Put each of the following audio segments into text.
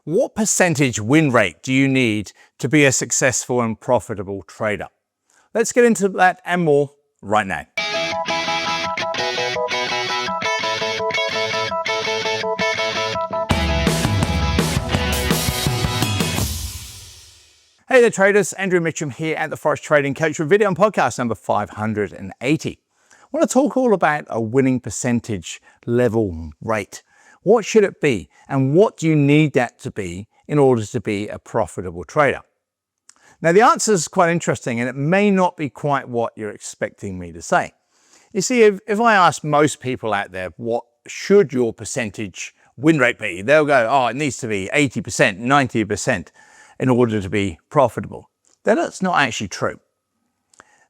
What percentage win rate do you need to be a successful and profitable trader? Let's get into that and more right now. Hey there traders, Andrew Mitchem here at the Forex Trading Coach with video and podcast number 580. I want to talk all about a winning percentage level rate. What should it be and what do you need that to be in order to be a profitable trader? Now the answer is quite interesting and it may not be quite what you're expecting me to say. You see, if I ask most people out there what should your percentage win rate be, they'll go, oh, it needs to be 80%, 90% in order to be profitable. That's not actually true.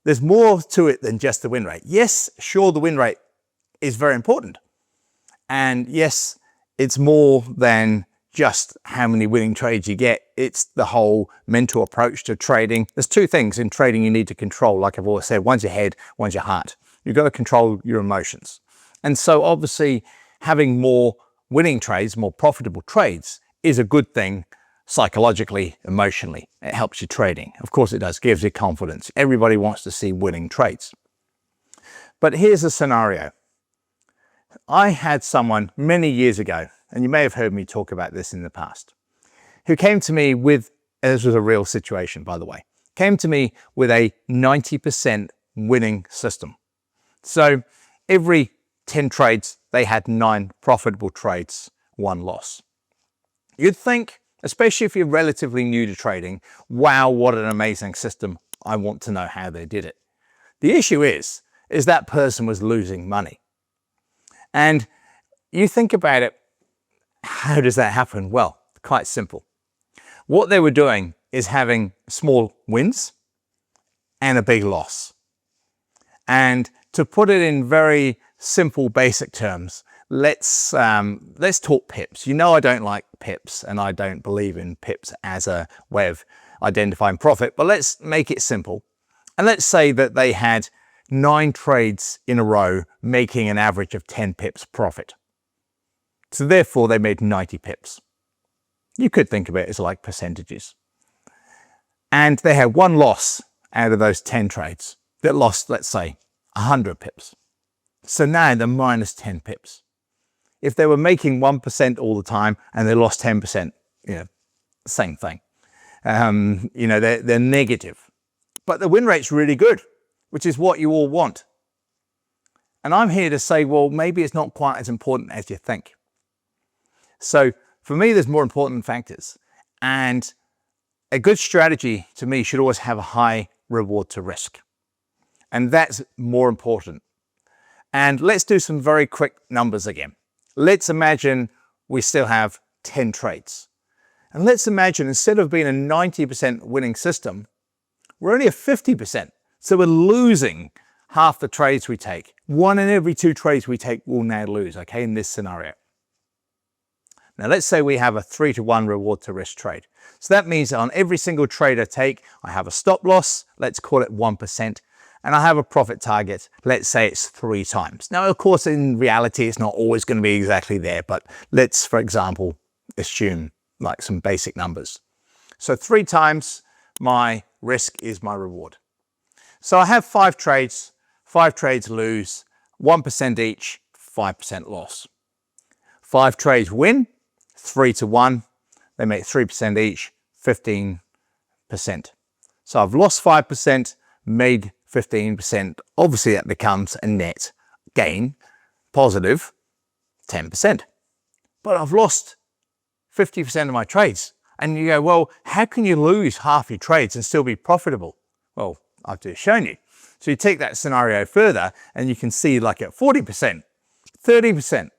There's more to it than just the win rate. Yes, sure, the win rate is very important. And yes, it's more than just how many winning trades you get. It's the whole mental approach to trading. There's two things in trading you need to control, like I've always said. One's your head, one's your heart. You've got to control your emotions. And so obviously having more winning trades, more profitable trades is a good thing psychologically, emotionally. It helps you trading. Of course it does, gives you confidence. Everybody wants to see winning trades. But here's a scenario. I had someone many years ago, and you may have heard me talk about this in the past, who came to me with, this was a real situation by the way, came to me with a 90% winning system. So every 10 trades, they had 9 profitable trades, 1 loss. You'd think, especially if you're relatively new to trading, wow, what an amazing system. I want to know how they did it. The issue is that person was losing money. And you think about it, how does that happen? Well, quite simple. What they were doing is having small wins and a big loss. And to put it in very simple, basic terms, let's talk pips. You know I don't like pips and I don't believe in pips as a way of identifying profit, but let's make it simple. And let's say that they had 9 trades in a row making an average of 10 pips profit. So therefore they made 90 pips. You could think of it as like percentages. And they had 1 loss out of those 10 trades that lost, let's say, 100 pips. So now they're minus 10 pips. If they were making 1% all the time and they lost 10%, same thing. They're negative. But the win rate's really good, which is what you all want. And I'm here to say, well, maybe it's not quite as important as you think. So for me, there's more important factors. And a good strategy to me should always have a high reward to risk. And that's more important. And let's do some very quick numbers again. Let's imagine we still have 10 trades. And let's imagine instead of being a 90% winning system, we're only a 50%. So we're losing half the trades we take. 1 in every 2 trades we take will now lose, okay, in this scenario. Now let's say we have a 3-to-1 reward to risk trade. So that means that on every single trade I take, I have a stop loss, let's call it 1%, and I have a profit target, let's say it's 3 times. Now of course in reality it's not always going to be exactly there, but let's for example assume like some basic numbers. So 3 times my risk is my reward. So I have 5 trades, 5 trades lose, 1% each, 5% loss. 5 trades win, 3-to-1, they make 3% each, 15%. So I've lost 5%, made 15%. Obviously that becomes a net gain, positive 10%. But I've lost 50% of my trades. And you go, well, how can you lose half your trades and still be profitable? Well, I've just shown you. So you take that scenario further and you can see like at 40%, 30%.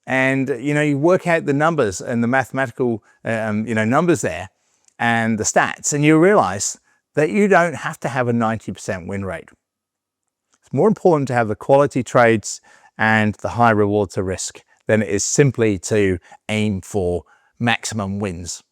And, you work out the numbers and the mathematical, numbers there and the stats, and you realize that you don't have to have a 90% win rate. It's more important to have the quality trades and the high reward to risk than it is simply to aim for maximum wins.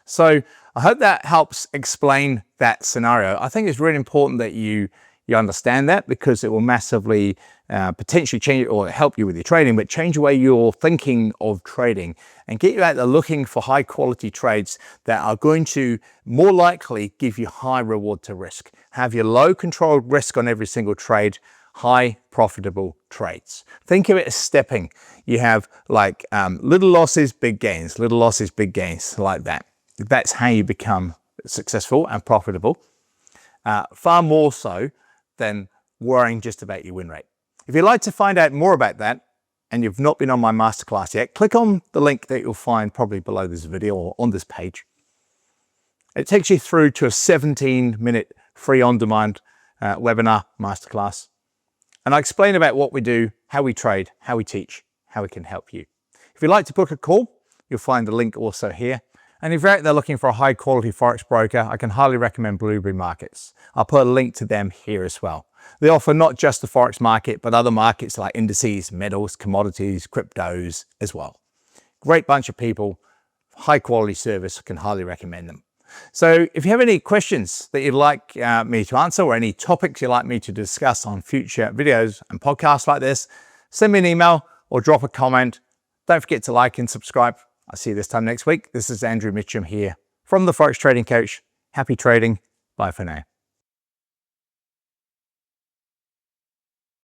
So I hope that helps explain that scenario. I think it's really important that you you understand that, because it will massively potentially change or help you with your trading, but change the way you're thinking of trading and get you out there looking for high quality trades that are going to more likely give you high reward to risk. Have your low controlled risk on every single trade, high profitable trades. Think of it as stepping. You have like little losses, big gains, little losses, big gains, like that. That's how you become successful and profitable, far more so than worrying just about your win rate. If you'd like to find out more about that and you've not been on my masterclass yet, click on the link that you'll find probably below this video or on this page. It takes you through to a 17-minute free on-demand webinar masterclass. And I explain about what we do, how we trade, how we teach, how we can help you. If you'd like to book a call, you'll find the link also here. And if you're out there looking for a high quality Forex broker, I can highly recommend Blueberry Markets. I'll put a link to them here as well. They offer not just the Forex market, but other markets like indices, metals, commodities, cryptos as well. Great bunch of people, high quality service, I can highly recommend them. So if you have any questions that you'd like me to answer or any topics you'd like me to discuss on future videos and podcasts like this, send me an email or drop a comment. Don't forget to like and subscribe. I'll see you this time next week. This is Andrew Mitchem here from the Forex Trading Coach. Happy trading. Bye for now.